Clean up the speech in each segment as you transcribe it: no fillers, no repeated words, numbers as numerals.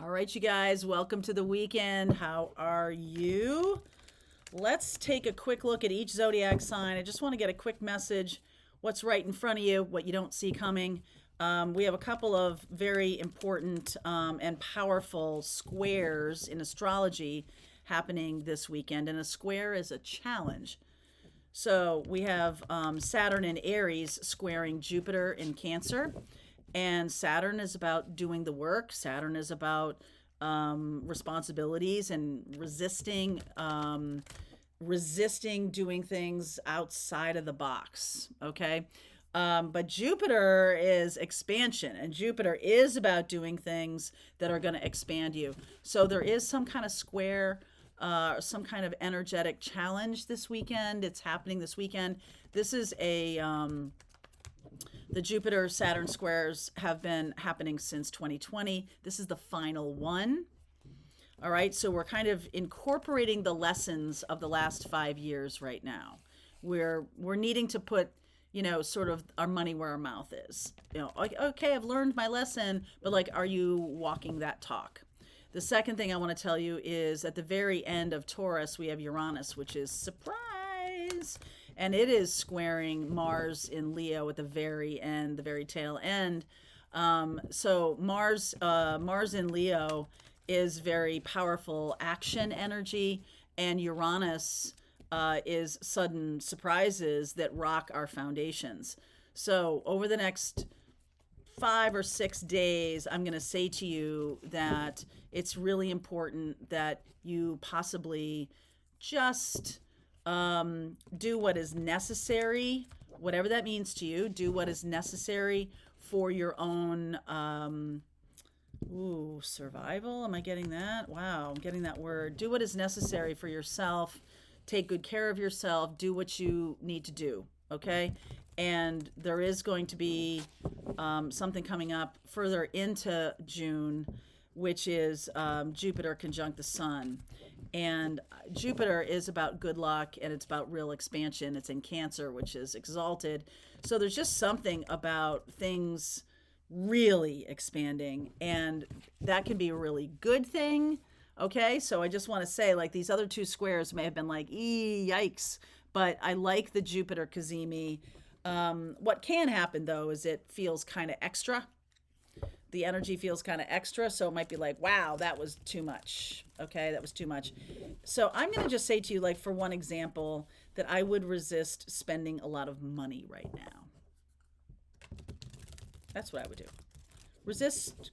All right, you guys, welcome to the weekend. How are you? Let's take a quick look at each zodiac sign. I just want to get a quick message, what's right in front of you, what you don't see coming. We have a couple of very important and powerful squares in astrology happening this weekend, and a square is a challenge. So we have Saturn in Aries squaring Jupiter in Cancer. And Saturn is about doing the work. Saturn is about responsibilities and resisting doing things outside of the box. Okay. But Jupiter is expansion, and Jupiter is about doing things that are going to expand you. So there is some kind of square, some kind of energetic challenge this weekend. It's happening this weekend. This is the Jupiter-Saturn squares have been happening since 2020. This is the final one. All right, so we're kind of incorporating the lessons of the last 5 years right now. We're needing to put, sort of our money where our mouth is. Okay, I've learned my lesson, but are you walking that talk? The second thing I want to tell you is at the very end of Taurus, we have Uranus, which is surprise. And it is squaring Mars in Leo at the very end, the very tail end. So Mars in Leo is very powerful action energy, and Uranus is sudden surprises that rock our foundations. So over the next 5 or 6 days, I'm going to say to you that it's really important that you possibly just do what is necessary, whatever that means to you. Do what is necessary for your own survival. Am I getting that? Wow, I'm getting that word. Do what is necessary for yourself. Take good care of yourself. Do what you need to do. Okay. And there is going to be something coming up further into June, which is Jupiter conjunct the sun. And Jupiter is about good luck, and it's about real expansion. It's in Cancer, which is exalted. So there's just something about things really expanding, and that can be a really good thing. Okay, so I just want to say, these other two squares may have been yikes, but I like the Jupiter Kazemi. What can happen, though, is it feels kind of extra. The energy feels kind of extra, so it might be wow, that was too much. Okay, that was too much. So I'm going to just say to you, for one example, that I would resist spending a lot of money right now. That's what I would do. Resist,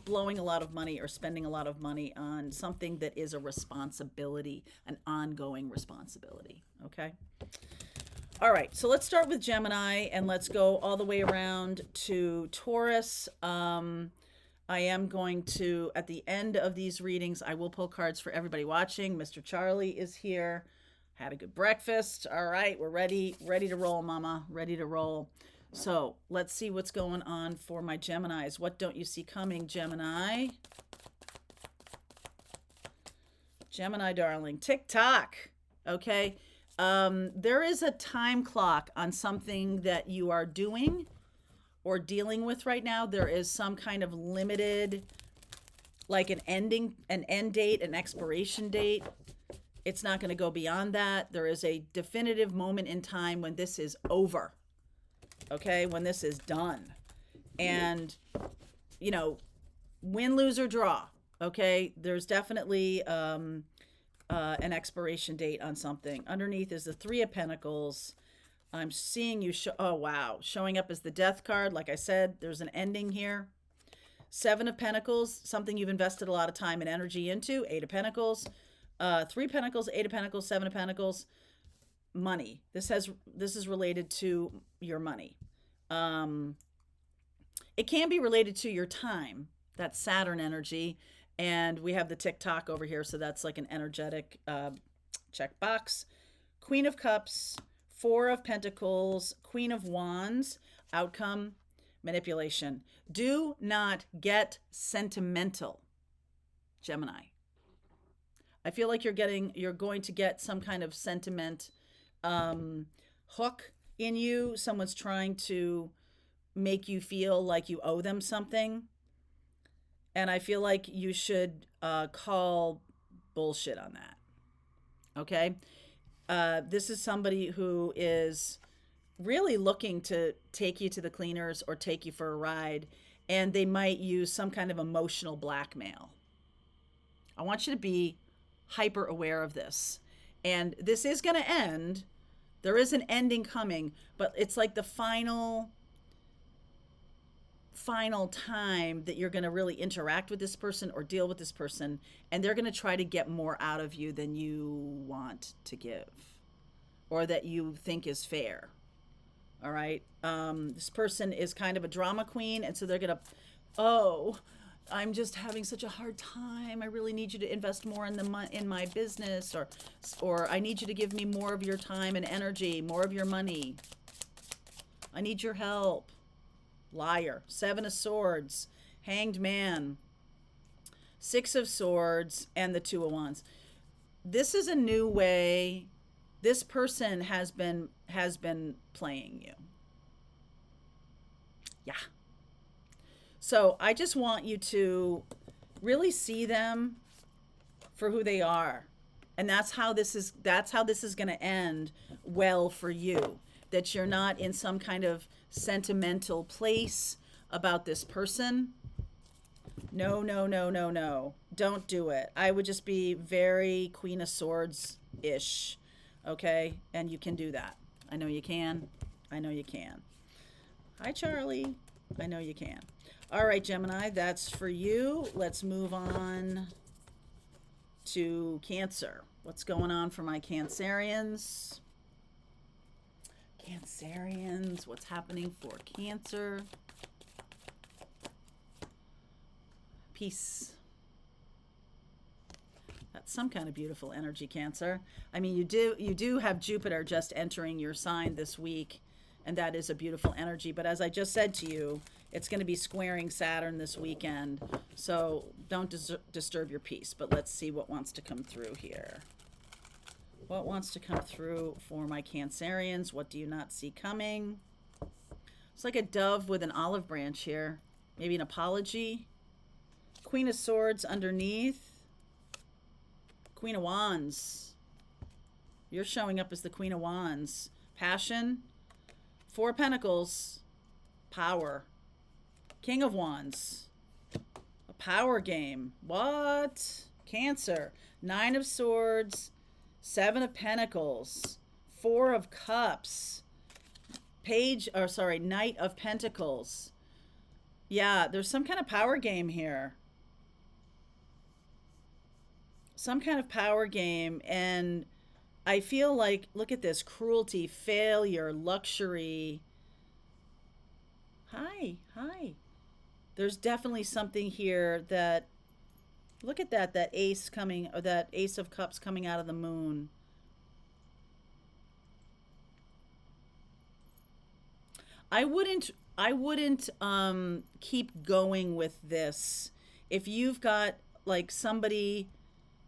blowing a lot of money or spending a lot of money on something that is a responsibility, an ongoing responsibility. Okay. All right, so let's start with Gemini and let's go all the way around to Taurus. I am going to, at the end of these readings, I will pull cards for everybody watching. Mr. Charlie is here. Had a good breakfast. All right, we're ready to roll, mama. Ready to roll. So let's see what's going on for my Geminis. What don't you see coming, Gemini? Gemini, darling. Tick-tock. Okay. There is a time clock on something that you are doing or dealing with right now. There is some kind of limited, an end date, an expiration date. It's not going to go beyond that. There is a definitive moment in time when this is over. Okay, when this is done. And, win, lose, or draw. Okay, there's definitely an expiration date on something. Underneath is the Three of Pentacles. I'm seeing you showing up as the Death card. Like I said, there's an ending here. Seven of Pentacles, something you've invested a lot of time and energy into. Eight of Pentacles, Three of Pentacles, Eight of Pentacles, Seven of Pentacles. Money. This is related to your money. It can be related to your time. That's Saturn energy. And we have the tick-tock over here, so that's an energetic checkbox. Queen of Cups, Four of Pentacles, Queen of Wands, outcome, manipulation. Do not get sentimental, Gemini. I feel like you're going to get some kind of sentiment hook in you. Someone's trying to make you feel like you owe them something. And I feel like you should call bullshit on that. Okay? This is somebody who is really looking to take you to the cleaners or take you for a ride, and they might use some kind of emotional blackmail. I want you to be hyper aware of this. And this is going to end. There is an ending coming, but it's like the final time that you're going to really interact with this person or deal with this person, and they're going to try to get more out of you than you want to give or that you think is fair. All right. This person is kind of a drama queen, and so they're going to, oh, I'm just having such a hard time. I really need you to invest more in my business, or I need you to give me more of your time and energy, more of your money. I need your help. Liar. 7 of Swords, Hanged Man, 6 of Swords, and the 2 of Wands. This is a new way. This person has been playing you. Yeah. So I just want you to really see them for who they are. And that's how this is going to end well for you. That you're not in some kind of sentimental place about this person. No. Don't do it. I would just be very Queen of Swords-ish. Okay? And you can do that. I know you can. Hi, Charlie. I know you can. All right, Gemini, that's for you. Let's move on to Cancer. What's going on for my Cancerians? What's happening for Cancer? Peace. That's some kind of beautiful energy, Cancer. I mean, you do have Jupiter just entering your sign this week, and that is a beautiful energy. But as I just said to you, it's going to be squaring Saturn this weekend, so don't disturb your peace. But let's see what wants to come through here. What wants to come through for my Cancerians? What do you not see coming? It's like a dove with an olive branch here. Maybe an apology. Queen of Swords underneath. Queen of Wands. You're showing up as the Queen of Wands. Passion. 4 of Pentacles. Power. King of Wands. A power game. What? Cancer. 9 of Swords. 7 of Pentacles. 4 of Cups. Knight of Pentacles. Yeah, there's some kind of power game here. Some kind of power game, and I feel like, look at this, cruelty, failure, luxury. Hi. There's definitely something here that, look at that ace coming, or that Ace of Cups coming out of the moon. I wouldn't keep going with this. If you've got like somebody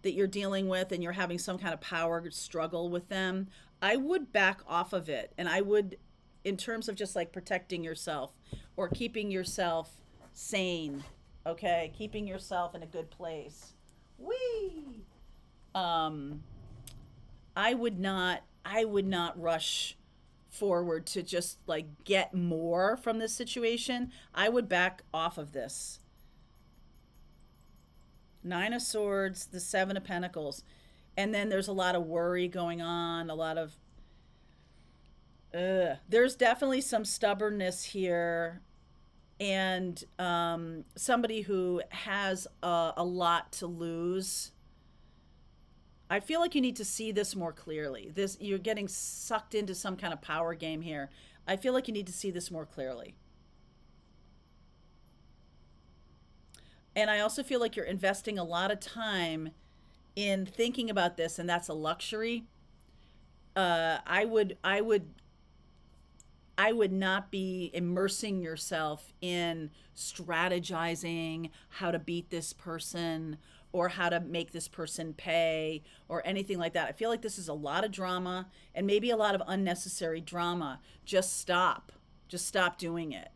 that you're dealing with and you're having some kind of power struggle with them, I would back off of it. And I would, in terms of just like protecting yourself or keeping yourself sane, okay? Keeping yourself in a good place. Whee! I would not rush forward to just like get more from this situation. I would back off of this. 9 of Swords, the 7 of Pentacles. And then there's a lot of worry going on, a lot of there's definitely some stubbornness here, and somebody who has a lot to lose. I feel like you need to see this more clearly. You're getting sucked into some kind of power game here. I feel like you need to see this more clearly. And I also feel like you're investing a lot of time in thinking about this, and that's a luxury. I would not be immersing yourself in strategizing how to beat this person or how to make this person pay or anything like that. I feel like this is a lot of drama and maybe a lot of unnecessary drama. Just stop doing it.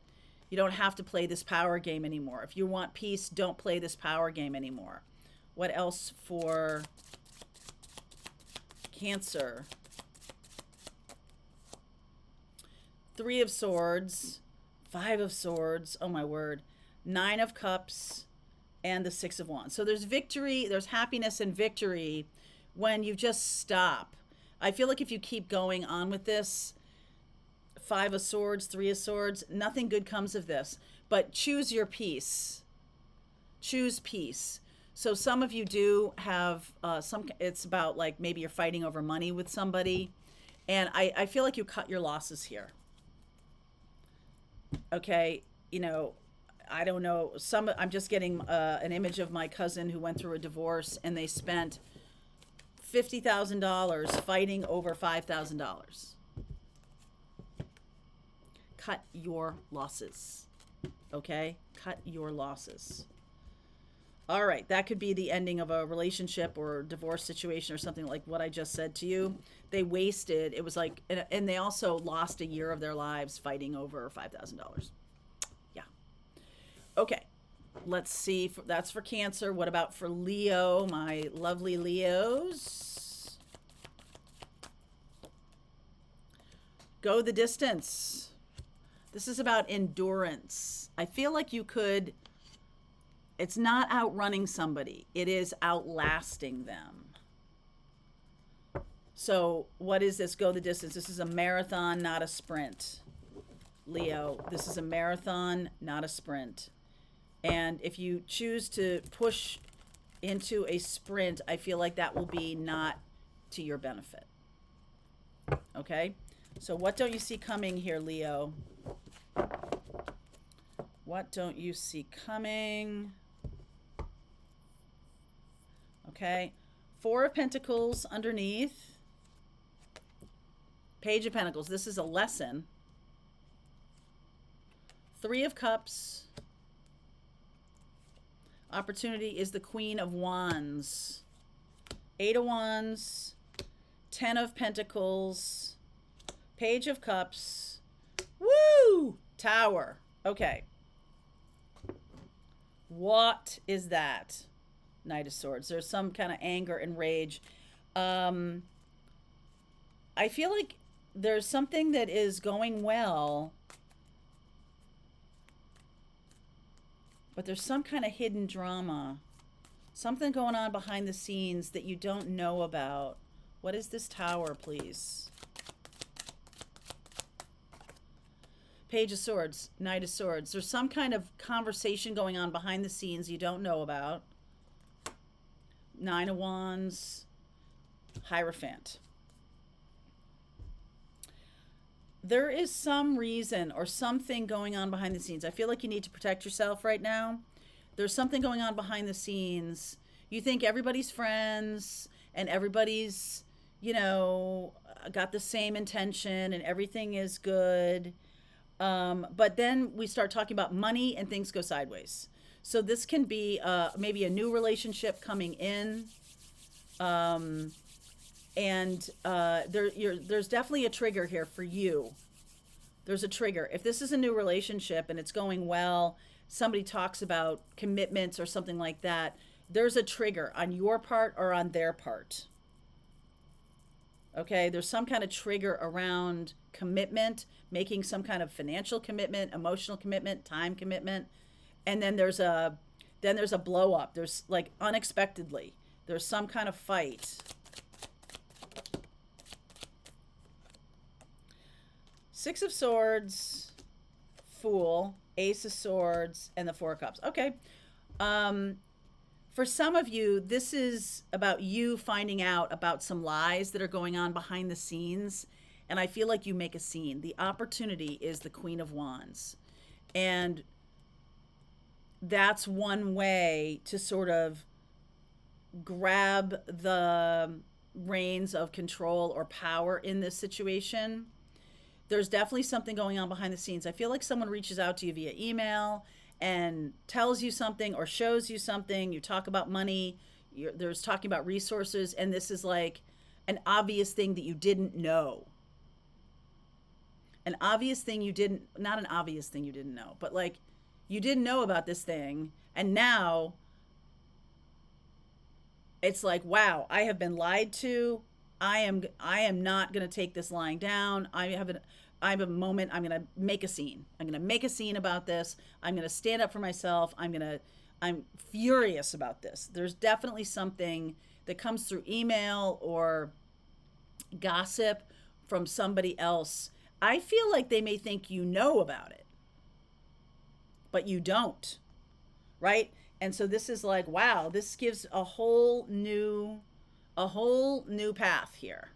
You don't have to play this power game anymore. If you want peace, don't play this power game anymore. What else for Cancer? Three of Swords, Five of Swords, oh my word, Nine of Cups, and the Six of Wands. So there's victory, there's happiness and victory when you just stop. I feel like if you keep going on with this, Five of Swords, Three of Swords, nothing good comes of this. But choose your peace. Choose peace. So some of you do have it's about like maybe you're fighting over money with somebody. And I feel like you cut your losses here. Okay, you know, I don't know. I'm just getting an image of my cousin who went through a divorce, and they spent $50,000 fighting over $5,000. Cut your losses. Okay? Cut your losses. All right, that could be the ending of a relationship or divorce situation or something like what I just said to you. They wasted, it was like, and they also lost a year of their lives fighting over $5,000. Yeah. Okay, let's see. That's for Cancer. What about for Leo, my lovely Leos? Go the distance. This is about endurance. I feel like you could... It's not outrunning somebody. It is outlasting them. So what is this? Go the distance. This is a marathon, not a sprint. Leo, this is a marathon, not a sprint. And if you choose to push into a sprint, I feel like that will be not to your benefit. Okay? So what don't you see coming here, Leo? What don't you see coming? Okay, Four of Pentacles underneath. Page of Pentacles. This is a lesson. Three of Cups. Opportunity is the Queen of Wands. Eight of Wands. 10 of Pentacles. Page of Cups. Woo! Tower. Okay. What is that? Knight of Swords. There's some kind of anger and rage. I feel like there's something that is going well, but there's some kind of hidden drama. Something going on behind the scenes that you don't know about. What is this Tower, please? Page of Swords, Knight of Swords. There's some kind of conversation going on behind the scenes you don't know about. Nine of Wands, Hierophant. There is some reason or something going on behind the scenes. I feel like you need to protect yourself right now. There's something going on behind the scenes. You think everybody's friends and everybody's, you know, got the same intention and everything is good. But then we start talking about money and things go sideways. So this can be maybe a new relationship coming in. There's definitely a trigger here for you. There's a trigger. If this is a new relationship and it's going well, somebody talks about commitments or something like that, there's a trigger on your part or on their part. Okay, there's some kind of trigger around commitment, making some kind of financial commitment, emotional commitment, time commitment. And then there's a blow up. There's like unexpectedly, there's some kind of fight. Six of Swords, Fool, Ace of Swords, and the Four of Cups. Okay. For some of you, this is about you finding out about some lies that are going on behind the scenes. And I feel like you make a scene. The opportunity is the Queen of Wands. And that's one way to sort of grab the reins of control or power in this situation. There's definitely something going on behind the scenes. I feel like someone reaches out to you via email and tells you something or shows you something. You talk about money. There's talking about resources. And this is like an obvious thing that you didn't know. an obvious thing you didn't, not an obvious thing you didn't know, but like you didn't know about this thing. And now it's like, wow, I have been lied to. I am not going to take this lying down. I have a moment. I'm going to make a scene. I'm going to make a scene about this. I'm going to stand up for myself. I'm furious about this. There's definitely something that comes through email or gossip from somebody else. I feel like they may think you know about it, but you don't, right? And so this is like, wow, this gives a whole new path here.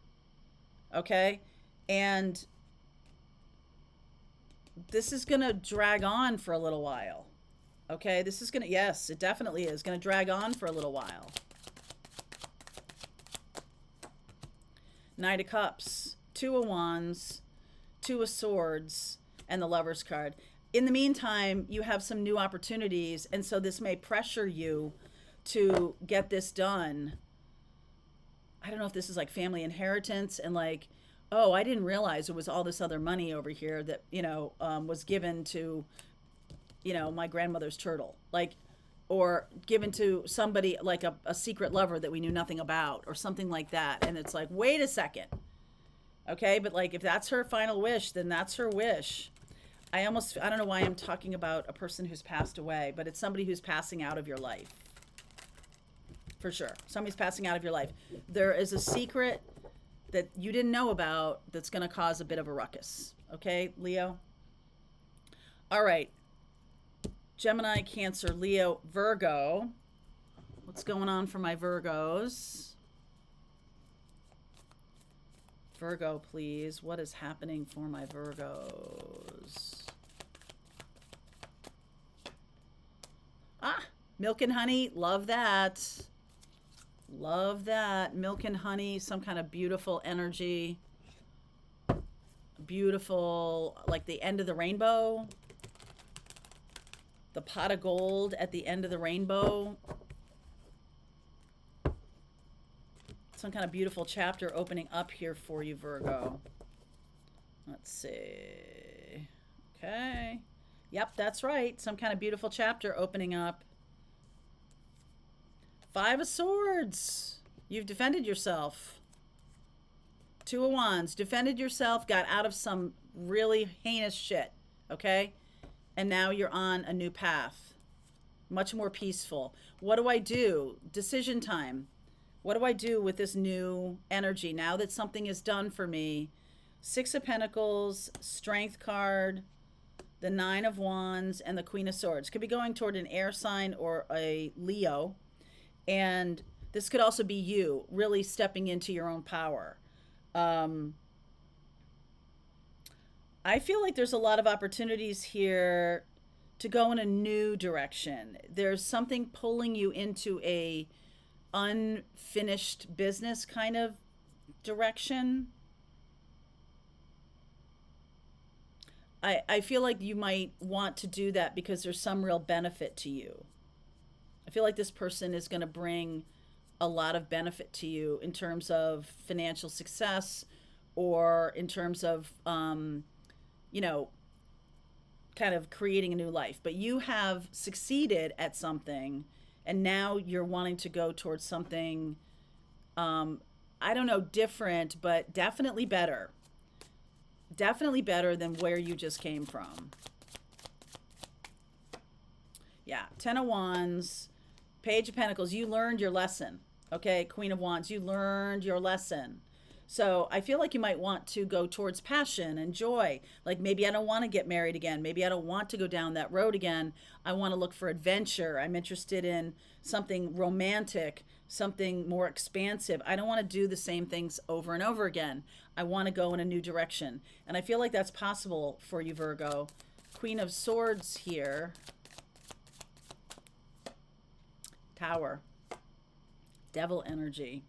Okay? And this is going to drag on for a little while. Okay? This is going to, yes, it definitely is going to drag on for a little while. Knight of Cups, Two of Wands, Two of Swords, and the Lover's card. In the meantime, you have some new opportunities, and so this may pressure you to get this done. I don't know if this is like family inheritance and like, oh, I didn't realize there was all this other money over here that, was given to, my grandmother's turtle, like, or given to somebody like a secret lover that we knew nothing about or something like that. And it's like, wait a second. Okay. But like, if that's her final wish, then that's her wish. I don't know why I'm talking about a person who's passed away, but it's somebody who's passing out of your life. For sure. Somebody's passing out of your life. There is a secret that you didn't know about that's going to cause a bit of a ruckus. Okay, Leo? All right. Gemini, Cancer, Leo, Virgo. What's going on for my Virgos? Virgo, please. What is happening for my Virgos? Ah, milk and honey. Love that. Love that. Milk and honey, some kind of beautiful energy. Beautiful, like the end of the rainbow. The pot of gold at the end of the rainbow. Some kind of beautiful chapter opening up here for you, Virgo. Let's see. Okay. Yep, that's right. Some kind of beautiful chapter opening up. Five of Swords. You've defended yourself. Two of Wands. Defended yourself, got out of some really heinous shit. Okay? And now you're on a new path. Much more peaceful. What do I do? Decision time. What do I do with this new energy now that something is done for me? Six of Pentacles, Strength card, the Nine of Wands, and the Queen of Swords. Could be going toward an air sign or a Leo. And this could also be you really stepping into your own power. I feel like there's a lot of opportunities here to go in a new direction. There's something pulling you into a unfinished business kind of direction. I feel like you might want to do that because there's some real benefit to you. I feel like this person is going to bring a lot of benefit to you in terms of financial success or in terms of, kind of creating a new life. But you have succeeded at something and now you're wanting to go towards something, I don't know, different, but definitely better. Definitely better than where you just came from. Yeah, Ten of Wands, Page of Pentacles. You learned your lesson. Okay, Queen of Wands, you learned your lesson. So I feel like you might want to go towards passion and joy. Like maybe I don't want to get married again. Maybe I don't want to go down that road again. I want to look for adventure. I'm interested in something romantic, something more expansive. I don't want to do the same things over and over again. I want to go in a new direction. And I feel like that's possible for you, Virgo. Queen of Swords here. Tower. Devil energy.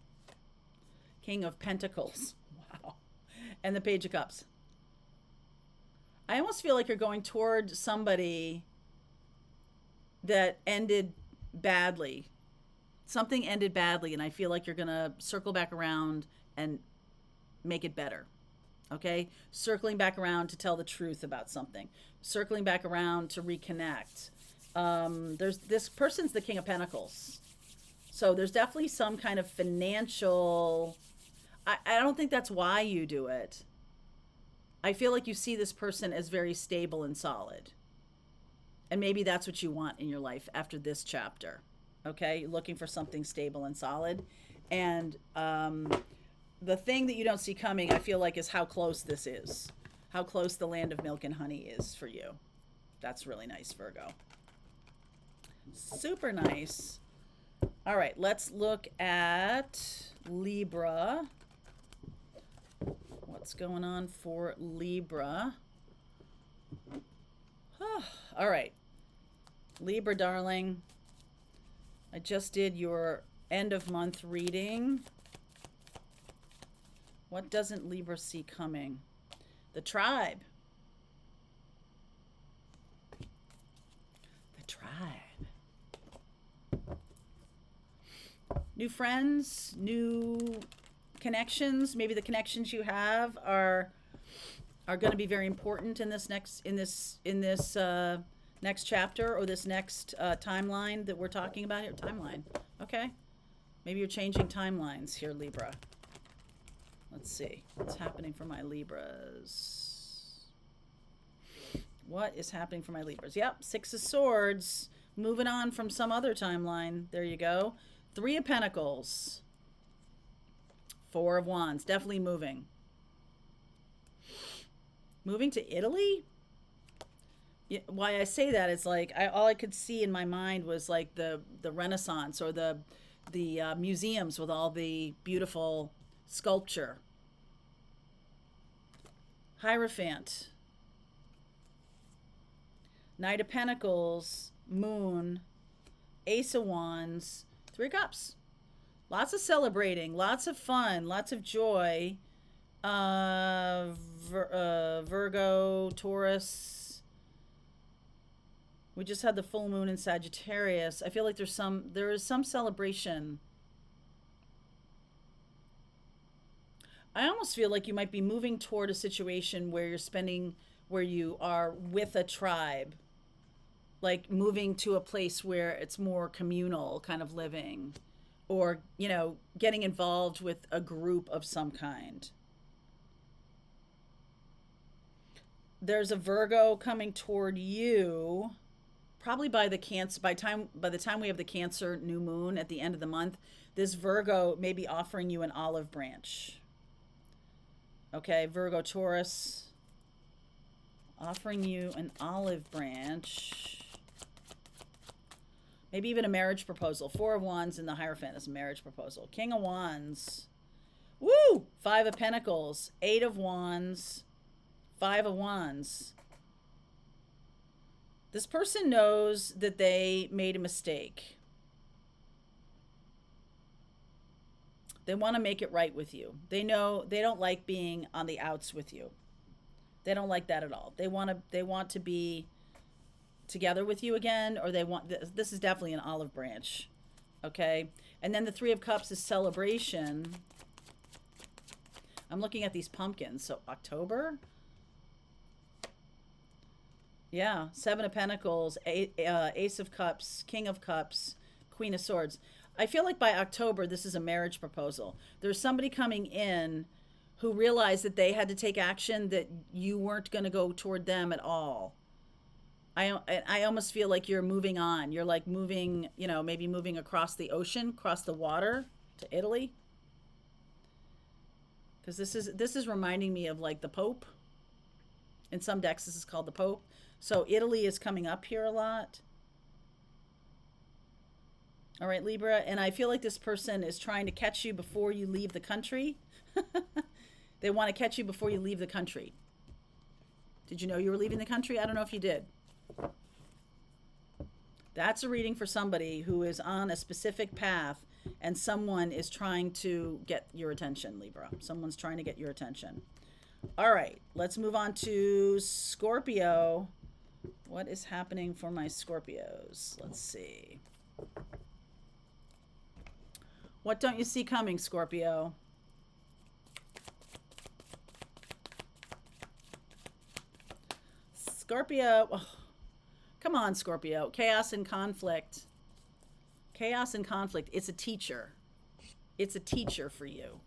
King of Pentacles. Wow. And the Page of Cups. I almost feel like you're going toward somebody that ended badly. Something ended badly, and I feel like you're going to circle back around and make it better. Okay? Circling back around to tell the truth about something. Circling back around to reconnect. There's this person's the King of Pentacles. So there's definitely some kind of financial... I don't think that's why you do it. I feel like you see this person as very stable and solid. And maybe that's what you want in your life after this chapter. Okay? You're looking for something stable and solid. And the thing that you don't see coming, I feel like, is how close this is. How close the land of milk and honey is for you. That's really nice, Virgo. Super nice. All right, let's look at Libra. What's going on for Libra? All right. Libra, darling. I just did your end of month reading. What doesn't Libra see coming? The tribe. The tribe. New friends, new connections. Maybe the connections you have are going to be very important in this next next chapter, or this next timeline that we're talking about here. Timeline. Okay. Maybe you're changing timelines here, Libra. Let's see. What's happening for my Libras? What is happening for my Libras? Yep. 6 of Swords. Moving on from some other timeline. There you go. 3 of Pentacles. 4 of Wands. Definitely moving. Moving to Italy? Why I say that is like, all I could see in my mind was like the Renaissance, or the museums with all the beautiful sculpture. Hierophant. Knight of Pentacles. Moon. Ace of Wands. 3 of Cups. Lots of celebrating. Lots of fun. Lots of joy. Virgo, Taurus. We just had the full moon in Sagittarius. I feel like there is some celebration. I almost feel like you might be moving toward a situation where where you are with a tribe. Like moving to a place where it's more communal kind of living, or, getting involved with a group of some kind. There's a Virgo coming toward you, probably by the time we have the Cancer new moon at the end of the month. This Virgo may be offering you an olive branch. Okay, Virgo, Taurus, offering you an olive branch. Maybe even a marriage proposal. 4 of Wands in the Hierophant is a marriage proposal. King of Wands. Woo! 5 of Pentacles. 8 of Wands. 5 of Wands. This person knows that they made a mistake. They want to make it right with you. They know they don't like being on the outs with you. They don't like that at all. They want to be together with you again, or this is definitely an olive branch. Okay? And then the 3 of Cups is celebration. I'm looking at these pumpkins. So October? Yeah, 7 of Pentacles, Ace of Cups, King of Cups, Queen of Swords. I feel like by October, this is a marriage proposal. There's somebody coming in who realized that they had to take action, that you weren't going to go toward them at all. I almost feel like you're moving on. You're like moving, maybe moving across the ocean, across the water to Italy. Because this is reminding me of like the Pope. In some decks, this is called the Pope. So Italy is coming up here a lot. All right, Libra. And I feel like this person is trying to catch you before you leave the country. They want to catch you before you leave the country. Did you know you were leaving the country? I don't know if you did. That's a reading for somebody who is on a specific path, and someone is trying to get your attention, Libra. Someone's trying to get your attention. All right, let's move on to Scorpio. What is happening for my Scorpios? Let's see. What don't you see coming, Scorpio? Scorpio. Oh, come on, Scorpio. Chaos and conflict. Chaos and conflict. It's a teacher. It's a teacher for you.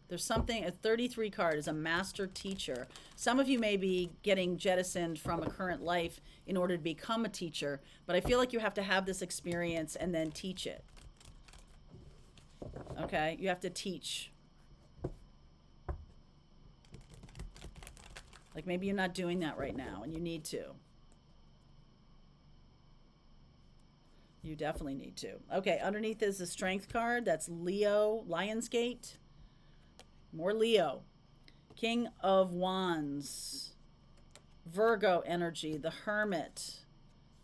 There's something, a 33 card is a master teacher. Some of you may be getting jettisoned from a current life in order to become a teacher, but I feel like you have to have this experience and then teach it. Okay? You have to teach. Like maybe you're not doing that right now and you need to. You definitely need to. Okay, underneath is the Strength card. That's Leo, Lionsgate. More Leo. King of Wands. Virgo energy, the Hermit.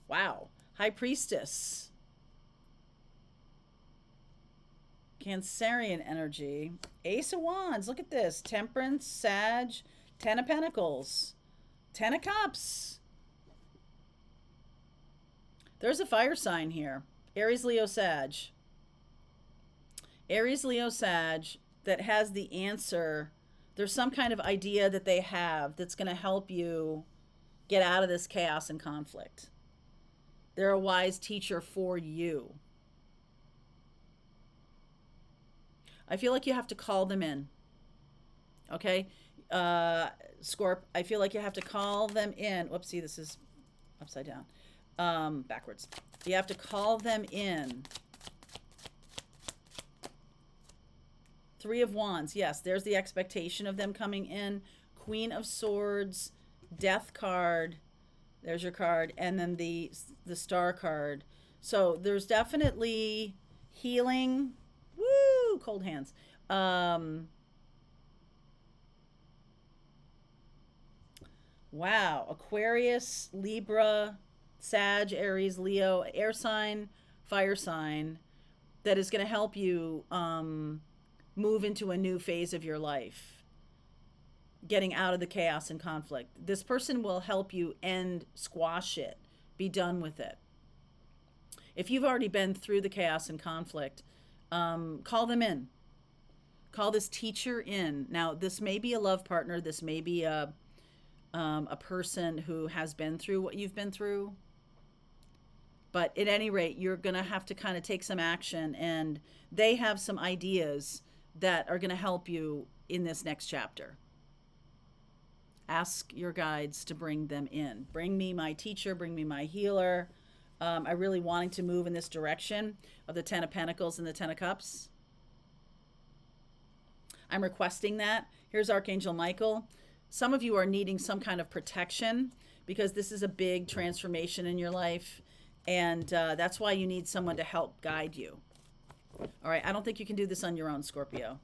Wow. High Priestess. Cancerian energy. Ace of Wands. Look at this. Temperance, Sag, Ten of Pentacles. Ten of Cups. There's a fire sign here. Aries, Leo, Sag. Aries, Leo, Sag that has the answer. There's some kind of idea that they have that's going to help you get out of this chaos and conflict. They're a wise teacher for you. I feel like you have to call them in. Okay? Scorp, I feel like you have to call them in. Whoopsie, this is upside down. Backwards. You have to call them in. Three of Wands. Yes, there's the expectation of them coming in. Queen of Swords, Death card. There's your card. And then the Star card. So there's definitely healing. Woo! Cold hands. Wow. Aquarius, Libra, Sag, Aries, Leo, air sign, fire sign, that is going to help you move into a new phase of your life, getting out of the chaos and conflict. This person will help you squash it, be done with it. If you've already been through the chaos and conflict, call them in. Call this teacher in. Now, this may be a love partner. This may be a person who has been through what you've been through. But at any rate, you're going to have to kind of take some action, and they have some ideas that are going to help you in this next chapter. Ask your guides to bring them in. Bring me my teacher, bring me my healer. I really wanting to move in this direction of the Ten of Pentacles and the Ten of Cups. I'm requesting that. Here's Archangel Michael. Some of you are needing some kind of protection because this is a big transformation in your life. And that's why you need someone to help guide you. All right. I don't think you can do this on your own, Scorpio.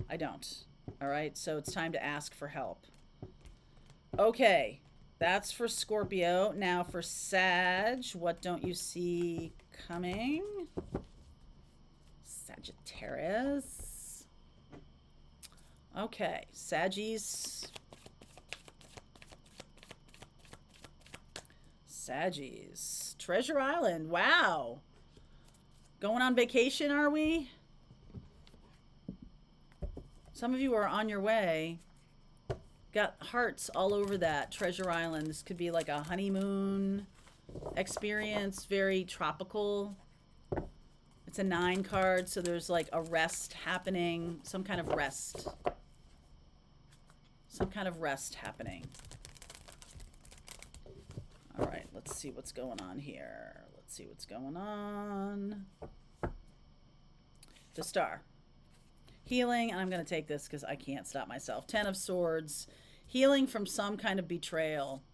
I don't. All right. So it's time to ask for help. Okay. That's for Scorpio. Now for Sag, what don't you see coming? Sagittarius. Okay. Saggies. Saggies. Treasure Island. Wow. Going on vacation, are we? Some of you are on your way. Got hearts all over that. Treasure Island. This could be like a honeymoon experience. Very tropical. It's a 9 card, so there's like a rest happening. Some kind of rest. Some kind of rest happening. All right, let's see what's going on here. Let's see what's going on. The Star. Healing, and I'm going to take this because I can't stop myself. 10 of Swords. Healing from some kind of betrayal.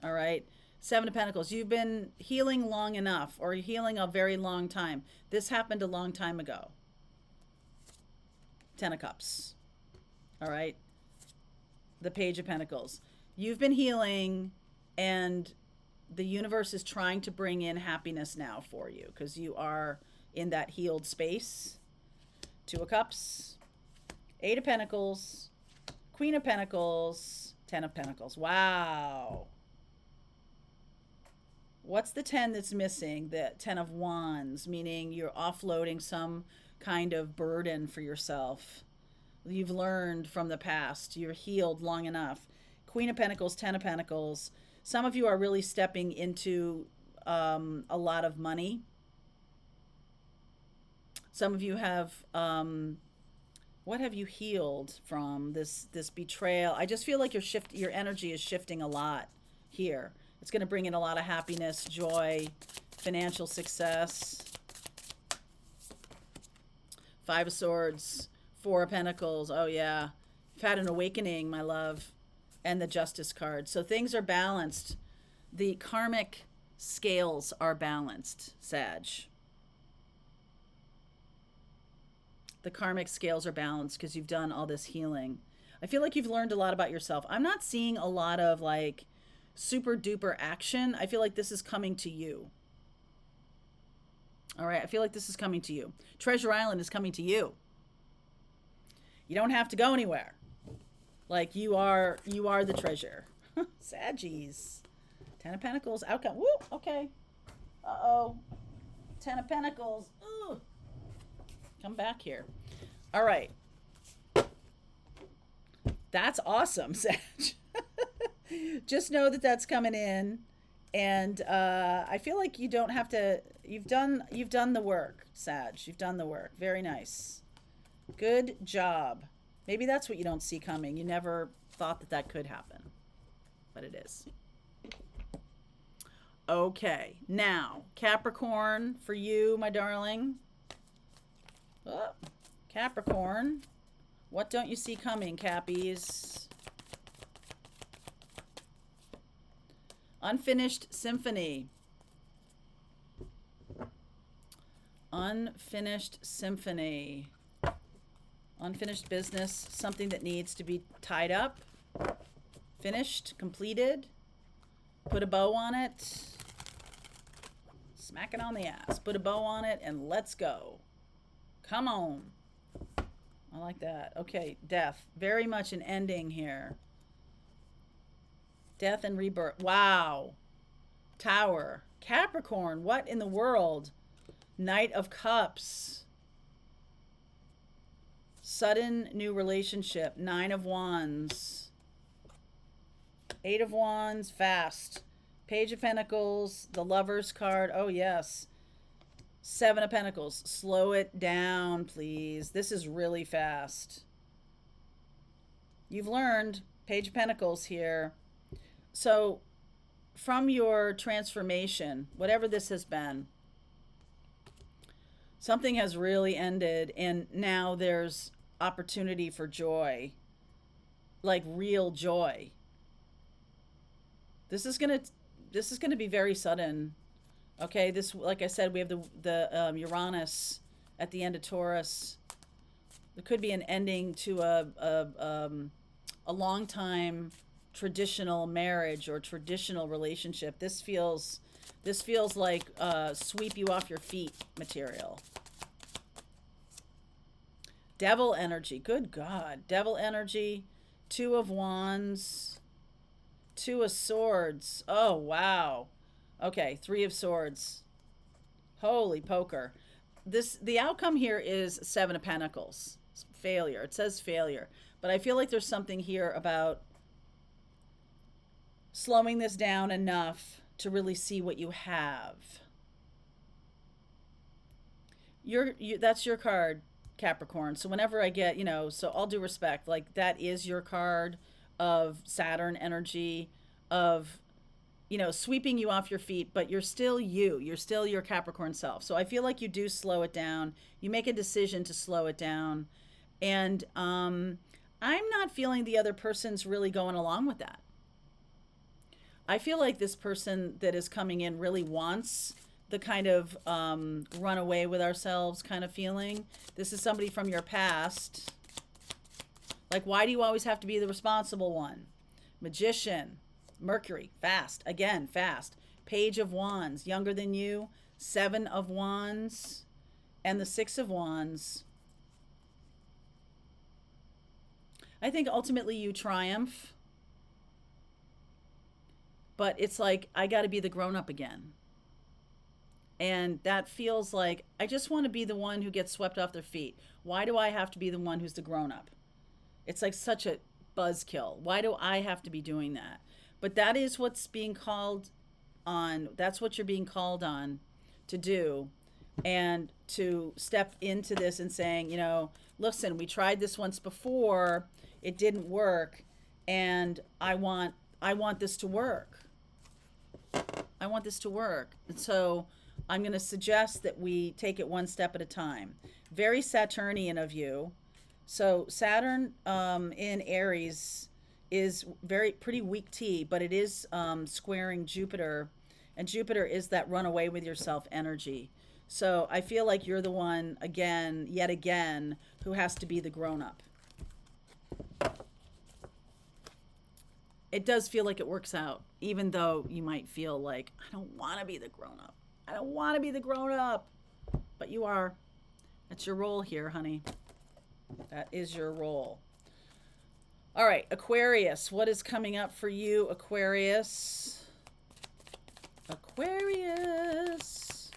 All right. 7 of Pentacles. You've been healing long enough, or healing a very long time. This happened a long time ago. 10 of Cups. All right. The Page of Pentacles. You've been healing, and the universe is trying to bring in happiness now for you because you are in that healed space. 2 of Cups, 8 of Pentacles, Queen of Pentacles, 10 of Pentacles. Wow. What's the 10 that's missing? The 10 of Wands, meaning you're offloading some kind of burden for yourself. You've learned from the past. You're healed long enough. Queen of Pentacles, 10 of Pentacles. Some of you are really stepping into a lot of money. Some of you have, what have you healed from this betrayal? I just feel like your energy is shifting a lot here. It's going to bring in a lot of happiness, joy, financial success. Five of Swords, Four of Pentacles. Oh yeah, you've had an awakening, my love. And the Justice card. So things are balanced. The karmic scales are balanced, Sag. The karmic scales are balanced because you've done all this healing. I feel like you've learned a lot about yourself. I'm not seeing a lot of like super duper action. I feel like this is coming to you. All right, I feel like this is coming to you. Treasure Island is coming to you. You don't have to go anywhere. Like you are the treasure. Saggies. Ten of Pentacles, outcome. Woo, okay. Uh-oh. Ten of Pentacles. Ooh. Come back here. All right. That's awesome, Sag. Just know that that's coming in. And I feel like you don't have to, you've done the work, Sag. You've done the work. Very nice. Good job. Maybe that's what you don't see coming. You never thought that that could happen. But it is. Okay. Now, Capricorn, for you, my darling. Oh, Capricorn. What don't you see coming, Cappies? Unfinished symphony. Unfinished symphony. Unfinished business. Something that needs to be tied up. Finished. Completed. Put a bow on it. Smack it on the ass. Put a bow on it and let's go. Come on. I like that. Okay, death. Very much an ending here. Death and rebirth. Wow. Tower. Capricorn. What in the world? Knight of Cups. Sudden new relationship. Nine of Wands. Eight of Wands. Fast. Page of Pentacles. The Lover's card. Oh, yes. Seven of Pentacles. Slow it down, please. This is really fast. You've learned. Page of Pentacles here. So, from your transformation, whatever this has been, something has really ended, and now there's opportunity for joy, like real joy. This is gonna be very sudden. Okay, this, like I said, we have the Uranus at the end of Taurus. There could be an ending to a long time traditional marriage or traditional relationship. This feels like sweep you off your feet material. Devil energy. Good God. Devil energy. Two of Wands. Two of Swords. Oh, wow. Okay, Three of Swords. Holy poker. The outcome here is Seven of Pentacles. Failure. It says failure. But I feel like there's something here about slowing this down enough to really see what you have. That's your card, Capricorn. So whenever I get, so all due respect, like that is your card of Saturn energy, of sweeping you off your feet, but you're still you. You're still your Capricorn self. So I feel like you do slow it down. You make a decision to slow it down. And I'm not feeling the other person's really going along with that. I feel like this person that is coming in really wants the kind of run away with ourselves kind of feeling. This is somebody from your past. Like, why do you always have to be the responsible one? Magician. Mercury, fast. Again, fast. Page of Wands, younger than you. Seven of Wands. And the Six of Wands. I think ultimately you triumph. But it's like, I got to be the grown-up again. And that feels like, I just want to be the one who gets swept off their feet. Why do I have to be the one who's the grown-up? It's like such a buzzkill. Why do I have to be doing that? But that is what's being called on. That's what you're being called on to do, and to step into this and saying, listen, we tried this once before, it didn't work, and I want this to work. I want this to work. And so I'm going to suggest that we take it one step at a time. Very Saturnian of you. So Saturn in Aries is pretty weak tea, but it is squaring Jupiter, and Jupiter is that run away with yourself energy. So I feel like you're the one yet again, who has to be the grown-up. It does feel like it works out, even though you might feel like, I don't want to be the grown-up. I don't want to be the grown-up. But you are. That's your role here, honey. That is your role. All right, Aquarius. What is coming up for you, Aquarius? Aquarius.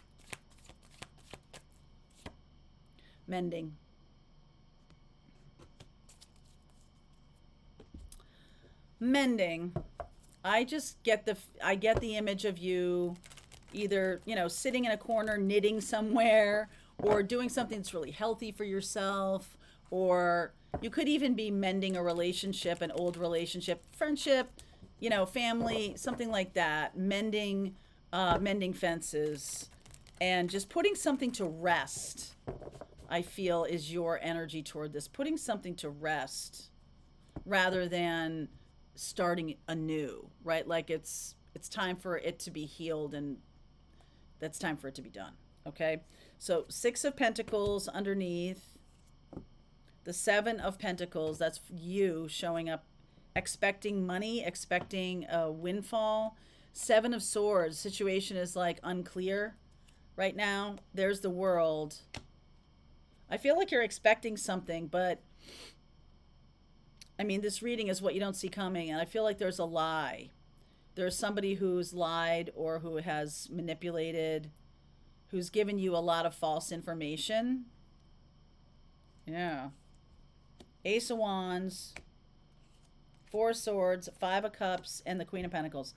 Mending. Mending. I just get the image of you either, sitting in a corner knitting somewhere, or doing something that's really healthy for yourself, or you could even be mending a relationship, an old relationship, friendship, family, something like that. Mending fences, and just putting something to rest, I feel, is your energy toward this. Putting something to rest rather than starting anew, right? Like it's time for it to be healed, and that's time for it to be done. Okay. So 6 of Pentacles underneath, the 7 of Pentacles, that's you showing up, expecting money, expecting a windfall. 7 of Swords, situation is like unclear right now. There's the World. I feel like you're expecting something, but I mean, this reading is what you don't see coming, and I feel like there's a lie. There's somebody who's lied or who has manipulated, who's given you a lot of false information. Yeah. Ace of Wands, 4 of Swords, 5 of Cups, and the Queen of Pentacles.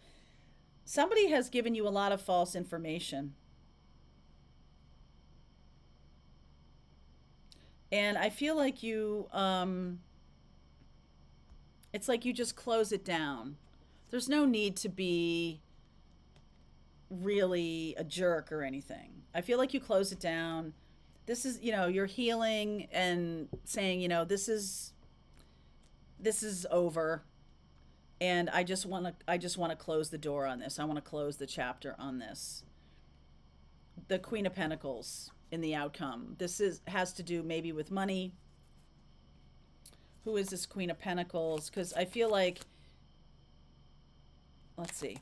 Somebody has given you a lot of false information. And I feel like you, it's like you just close it down. There's no need to be really a jerk or anything. I feel like you close it down. This is, you're healing and saying, this is over. And I just want to close the door on this. I want to close the chapter on this. The Queen of Pentacles in the outcome. This has to do maybe with money. Who is this Queen of Pentacles? Because I feel like, let's see.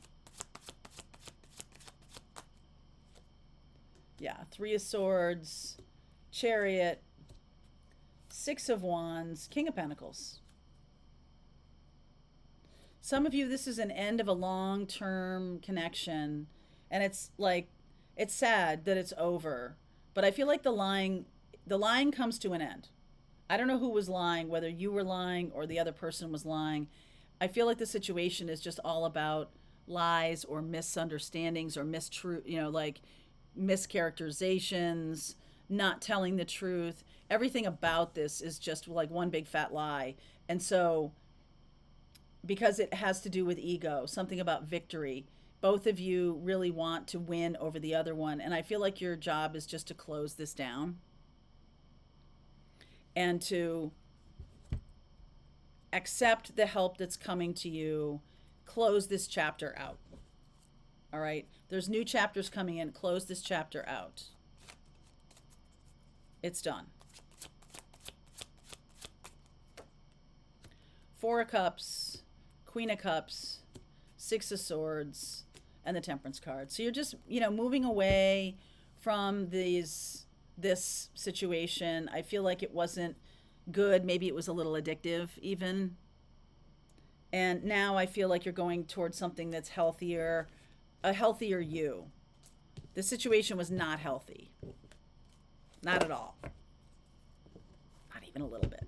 Yeah, 3 of Swords, Chariot, 6 of Wands, King of Pentacles. Some of you, this is an end of a long-term connection, and it's like, it's sad that it's over, but I feel like the lying comes to an end. I don't know who was lying, whether you were lying or the other person was lying. I feel like the situation is just all about lies or misunderstandings or like mischaracterizations, not telling the truth. Everything about this is just like one big fat lie. And so, because it has to do with ego, something about victory, both of you really want to win over the other one. And I feel like your job is just to close this down and to accept the help that's coming to you. Close this chapter out. All right. There's new chapters coming in. Close this chapter out. It's done. 4 of Cups, Queen of Cups, 6 of Swords, and the Temperance card. So you're just, moving away from this situation. I feel like it wasn't good. Maybe it was a little addictive even. And now I feel like you're going towards something that's healthier, a healthier you. This situation was not healthy. Not at all. Not even a little bit.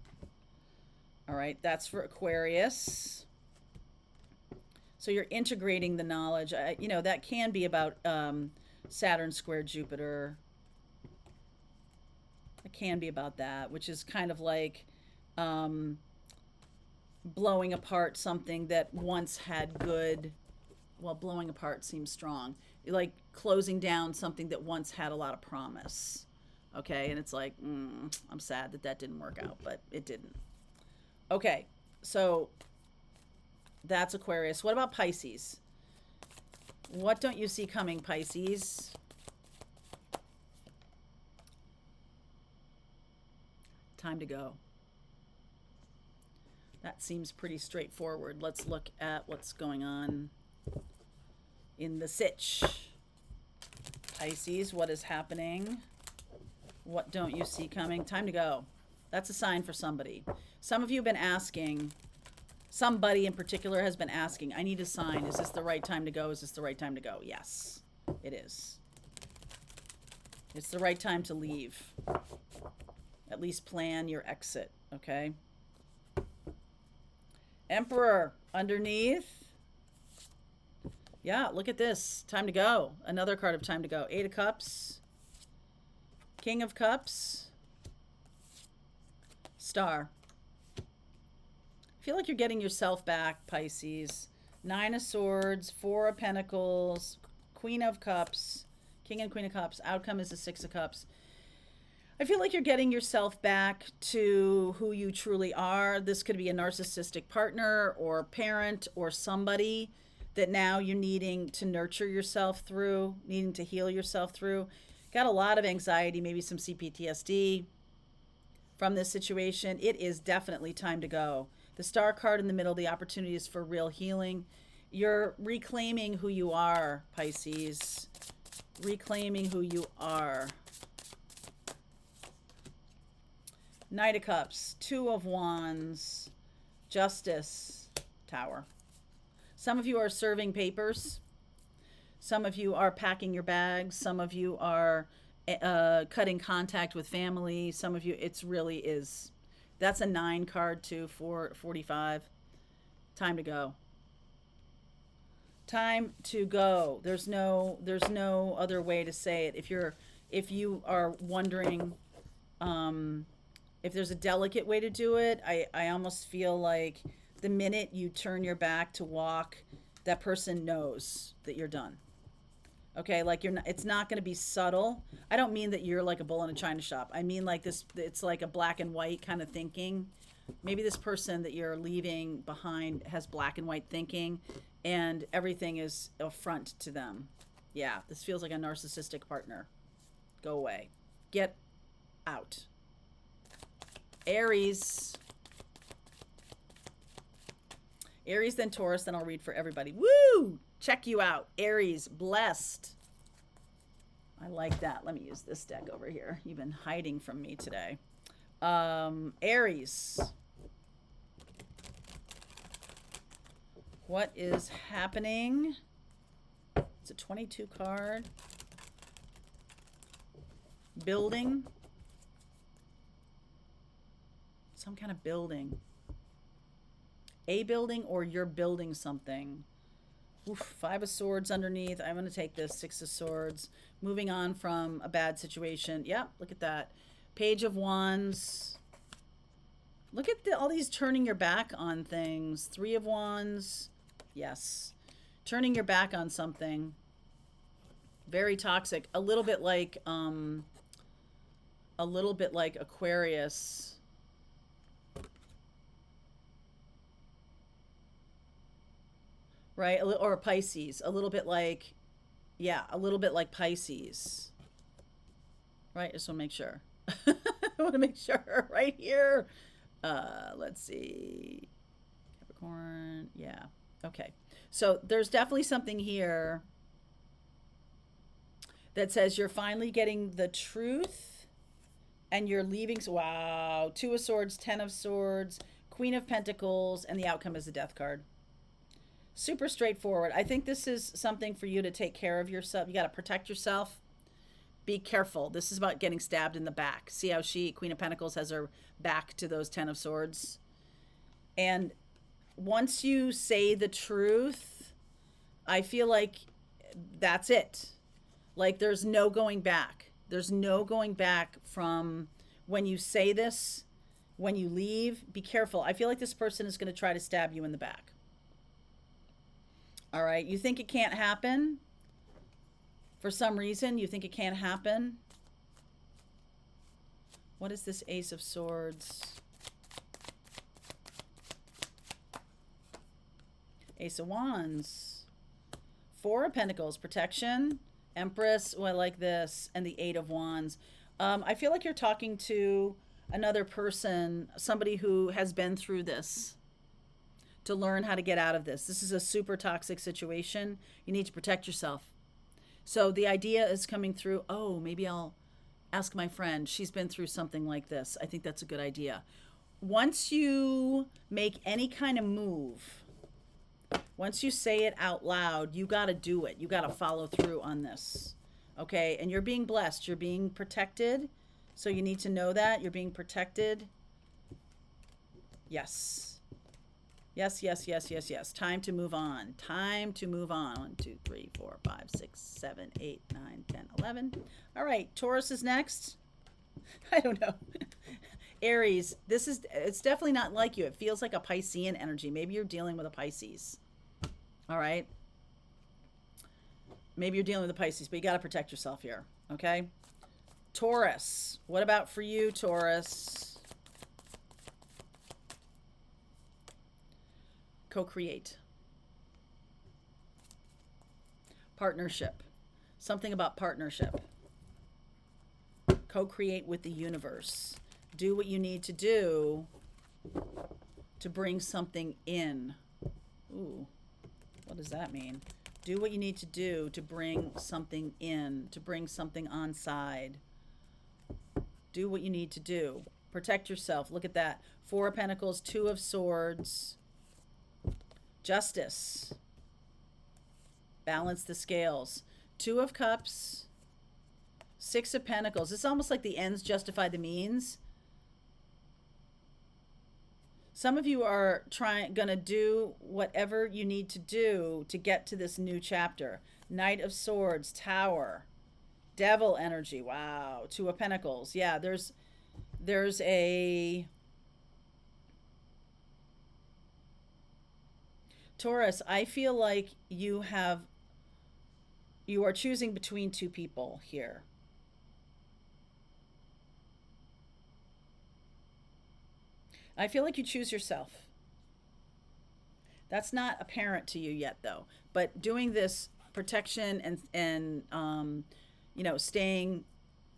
All right, that's for Aquarius. So you're integrating the knowledge. You know, that can be about Saturn square Jupiter. It can be about that, which is kind of like blowing apart something that once had good. Well, blowing apart seems strong. Like closing down something that once had a lot of promise. Okay, and it's like, I'm sad that that didn't work out, but it didn't. Okay, so that's Aquarius. What about Pisces? What don't you see coming, Pisces? Time to go. That seems pretty straightforward. Let's look at what's going on in the sitch. Pisces, what is happening? What don't you see coming? Time to go. That's a sign for somebody. Some of you have been asking, somebody in particular has been asking, I need a sign. Is this the right time to go? Is this the right time to go? Yes, it is. It's the right time to leave. At least plan your exit, okay? Emperor underneath. Yeah, look at this. Time to go. Another card of time to go. 8 of Cups. King of Cups. Star. I feel like you're getting yourself back, Pisces. 9 of Swords. 4 of Pentacles. Queen of Cups. King and Queen of Cups. Outcome is the 6 of Cups. I feel like you're getting yourself back to who you truly are. This could be a narcissistic partner or parent or somebody that now you're needing to nurture yourself through, needing to heal yourself through. Got a lot of anxiety, maybe some CPTSD from this situation. It is definitely time to go. The Star card in the middle, the opportunity is for real healing. You're reclaiming who you are, Pisces. Reclaiming who you are. Knight of Cups, 2 of Wands, Justice, Tower. Some of you are serving papers. Some of you are packing your bags. Some of you are cutting contact with family. Some of you, it's really is. That's a 9 card too, 445. Time to go. Time to go. There's no other way to say it. If you are wondering, if there's a delicate way to do it, I almost feel like the minute you turn your back to walk, that person knows that you're done. Okay, like you're not, it's not going to be subtle. I don't mean that you're like a bull in a china shop. I mean like this, it's like a black and white kind of thinking. Maybe this person that you're leaving behind has black and white thinking and everything is a front to them. Yeah, this feels like a narcissistic partner. Go away. Get out. Aries. Aries, then Taurus, then I'll read for everybody. Woo! Check you out. Aries, blessed. I like that. Let me use this deck over here. You've been hiding from me today. Aries. What is happening? It's a 22 card. Building. Some kind of building. A building or you're building something. Oof, 5 of Swords underneath. I'm going to take this 6 of Swords. Moving on from a bad situation. Yep, look at that. Page of Wands. Look at all these turning your back on things. 3 of Wands. Yes. Turning your back on something. Very toxic. A little bit like Aquarius. Right? Or Pisces. A little bit like, yeah, a little bit like Pisces. Right? Just want to make sure. I want to make sure right here. Let's see. Capricorn. Yeah. Okay. So there's definitely something here that says you're finally getting the truth and you're leaving. Wow. 2 of Swords, 10 of Swords, Queen of Pentacles, and the outcome is the Death card. Super straightforward. I think this is something for you to take care of yourself. You got to protect yourself. Be careful. This is about getting stabbed in the back. See how Queen of Pentacles, has her back to those 10 of Swords. And once you say the truth, I feel like that's it. Like there's no going back. There's no going back from when you say this, when you leave. Be careful. I feel like this person is going to try to stab you in the back. All right. You think it can't happen? For some reason, you think it can't happen? What is this Ace of Swords? Ace of Wands. Four of Pentacles, protection. Empress, oh, I like this. And the Eight of Wands. I feel like you're talking to another person, somebody who has been through this, to learn how to get out of this. This is a super toxic situation. You need to protect yourself. So the idea is coming through, oh, maybe I'll ask my friend. She's been through something like this. I think that's a good idea. Once you make any kind of move, once you say it out loud, you got to do it. You got to follow through on this. Okay? And you're being blessed. You're being protected. So you need to know that. You're being protected. Yes. Yes, yes, yes, yes, yes. Time to move on. Time to move on. 1, 2, 3, 4, 5, 6, 7, 8, 9, 10, 11. All right. Taurus is next. I don't know. Aries. It's definitely not like you. It feels like a Piscean energy. Maybe you're dealing with a Pisces. All right. Maybe you're dealing with a Pisces, but you got to protect yourself here. Okay. Taurus. What about for you, Taurus? Co-create. Partnership. Something about partnership. Co-create with the universe. Do what you need to do to bring something in. Ooh, what does that mean? Do what you need to do to bring something in, to bring something on side. Do what you need to do. Protect yourself. Look at that. Four of Pentacles, Two of Swords. Justice. Balance the scales. Two of Cups. Six of Pentacles. It's almost like the ends justify the means. Some of you are gonna do whatever you need to do to get to this new chapter. Knight of Swords, Tower, Devil energy. Wow. Two of Pentacles. Yeah, there's a Taurus. I feel like you are choosing between two people here. I feel like you choose yourself. That's not apparent to you yet, though. But doing this protection and you know, staying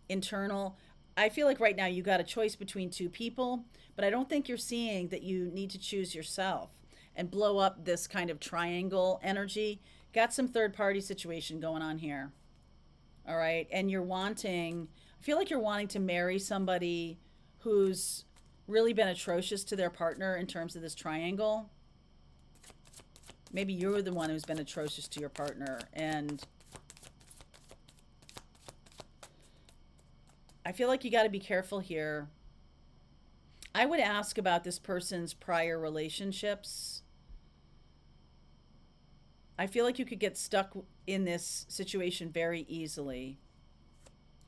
internal, I feel like right now you got a choice between two people, but I don't think you're seeing that you need to choose yourself and blow up this kind of triangle energy. Got some third party situation going on here. All right. And I feel like you're wanting to marry somebody who's really been atrocious to their partner in terms of this triangle. Maybe you're the one who's been atrocious to your partner. And I feel like you got to be careful here. I would ask about this person's prior relationships. I feel like you could get stuck in this situation very easily.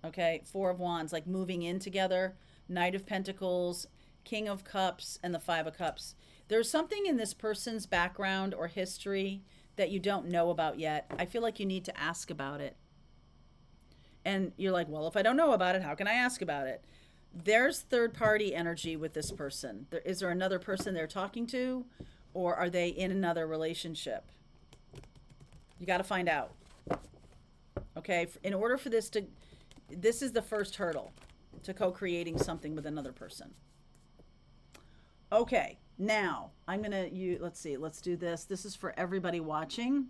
Okay, Four of Wands, like moving in together. Knight of Pentacles, King of Cups, and the Five of Cups. There's something in this person's background or history that you don't know about yet. I feel like you need to ask about it. And you're like, well, if I don't know about it, how can I ask about it? There's third party energy with this person. Is there another person they're talking to, or are they in another relationship? You got to find out. Okay, in order for this is the first hurdle to co-creating something with another person. Okay, now I'm gonna let's do this. This is for everybody watching.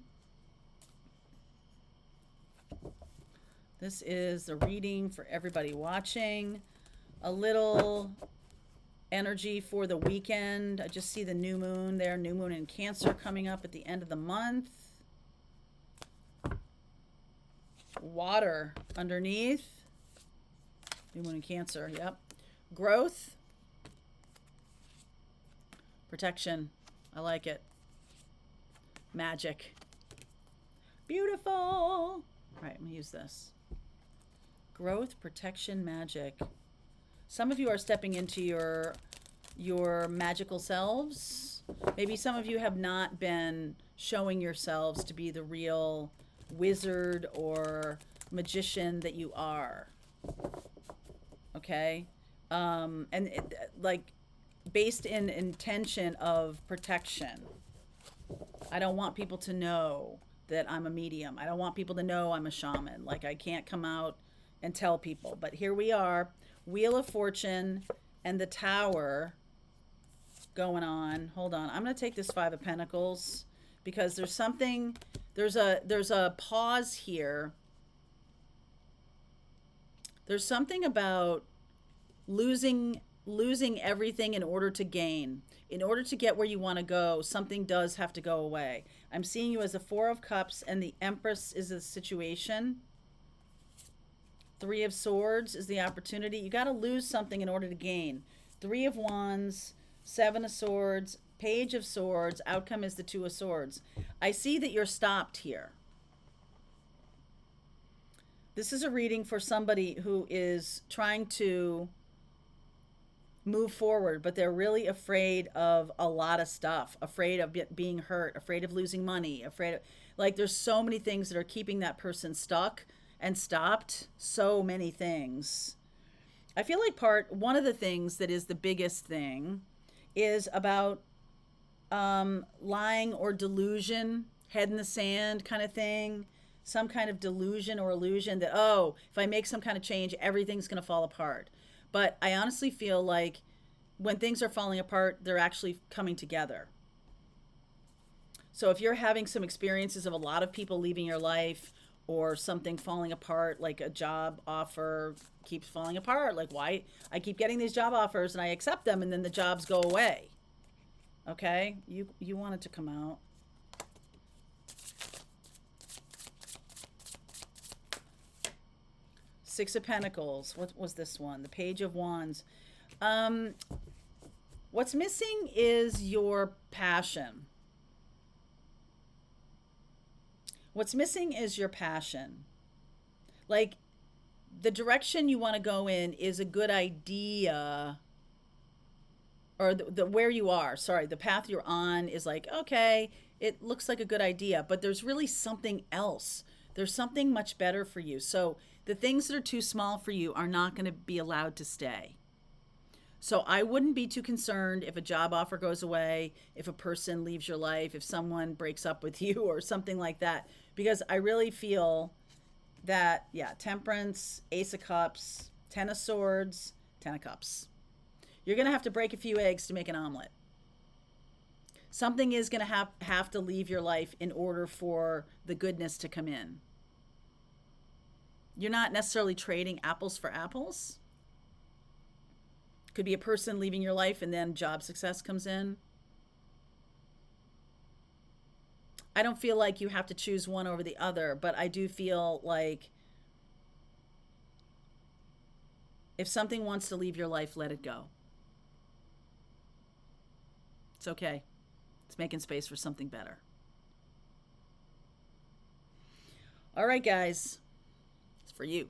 This is the reading for everybody watching. A little energy for the weekend. I just see the new moon there, new moon in Cancer coming up at the end of the month. Water underneath. New moon in Cancer, yep. Growth. Protection. I like it. Magic. Beautiful. All right, I'm going to use this. Growth, protection, magic. Some of you are stepping into your magical selves. Maybe some of you have not been showing yourselves to be the real wizard or magician that you are. Okay? Like based in intention of protection. I don't want people to know that I'm a medium. I don't want people to know I'm a shaman. Like I can't come out and tell people. But here we are, Wheel of Fortune and the Tower going on. Hold on. I'm going to take this Five of Pentacles because there's something, there's a pause here. There's something about losing everything in order to gain. In order to get where you want to go, something does have to go away. I'm seeing you as a Four of Cups, and the Empress is the situation. Three of Swords is the opportunity. You got to lose something in order to gain. Three of Wands, Seven of Swords, Page of Swords. Outcome is the Two of Swords. I see that you're stopped here. This is a reading for somebody who is trying to move forward, but they're really afraid of a lot of stuff, afraid of being hurt, afraid of losing money, afraid of, like, there's so many things that are keeping that person stuck and stopped. So many things. I feel like one of the things that is the biggest thing is about lying or delusion, head in the sand kind of thing. Some kind of delusion or illusion that, oh, if I make some kind of change, everything's going to fall apart. But I honestly feel like when things are falling apart, they're actually coming together. So if you're having some experiences of a lot of people leaving your life or something falling apart, like a job offer keeps falling apart, like why I keep getting these job offers and I accept them and then the jobs go away. Okay? You want it to come out. Six of Pentacles. What was this one? The Page of Wands. What's missing is your passion. What's missing is your passion. Like, the direction you want to go in is a good idea. Or the where you are, sorry, the path you're on is like, okay, it looks like a good idea, but there's really something else. There's something much better for you. So the things that are too small for you are not going to be allowed to stay. So I wouldn't be too concerned if a job offer goes away, if a person leaves your life, if someone breaks up with you or something like that, because I really feel that, yeah, Temperance, Ace of Cups, Ten of Swords, Ten of Cups. You're going to have to break a few eggs to make an omelet. Something is going to have to leave your life in order for the goodness to come in. You're not necessarily trading apples for apples. Could be a person leaving your life and then job success comes in. I don't feel like you have to choose one over the other, but I do feel like if something wants to leave your life, let it go. It's okay. It's making space for something better. All right, guys. It's for you.